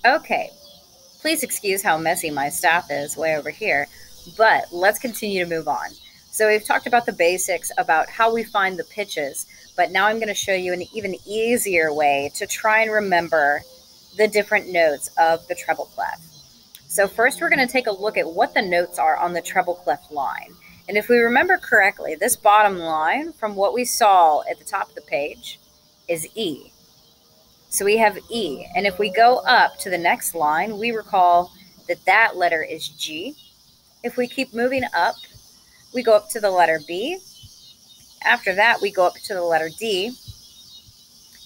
Okay, please excuse how messy my staff is way over here, but let's continue to move on. So we've talked about the basics about how we find the pitches, but now I'm going to show you an even easier way to try and remember the different notes of the treble clef. So first we're going to take a look at what the notes are on the treble clef line. And if we remember correctly, this bottom line from what we saw at the top of the page is E. So we have E. And if we go up to the next line, we recall that that letter is G. If we keep moving up, we go up to the letter B. After that, we go up to the letter D.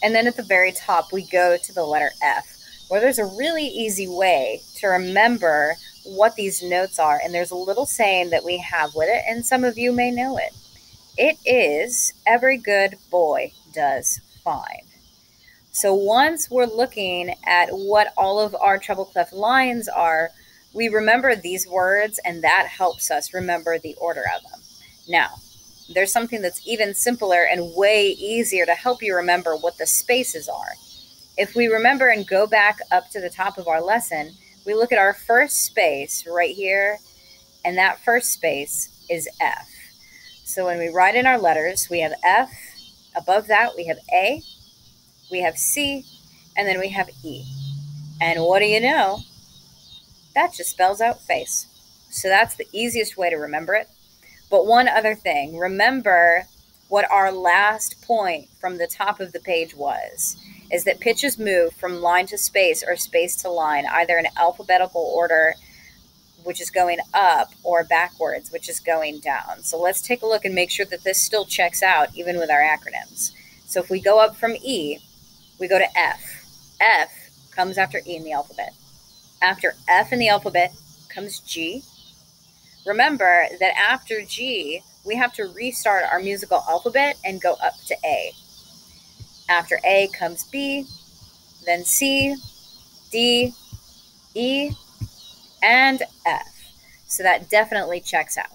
And then at the very top, we go to the letter F, where there's a really easy way to remember what these notes are. And there's a little saying that we have with it, and some of you may know it. It is, every good boy does fine. So once we're looking at what all of our treble clef lines are, we remember these words, and that helps us remember the order of them. Now, there's something that's even simpler and way easier to help you remember what the spaces are. If we remember and go back up to the top of our lesson, we look at our first space right here, and that first space is F. So when we write in our letters, we have F. Above that, we have A, we have C, and then we have E. And what do you know? That just spells out face. So that's the easiest way to remember it. But one other thing, remember what our last point from the top of the page was, is that pitches move from line to space or space to line, either in alphabetical order, which is going up, or backwards, which is going down. So let's take a look and make sure that this still checks out, even with our acronyms. So if we go up from E, we go to F. F comes after E in the alphabet. After F in the alphabet comes G. Remember that after G, we have to restart our musical alphabet and go up to A. After A comes B, then C, D, E, and F. So that definitely checks out.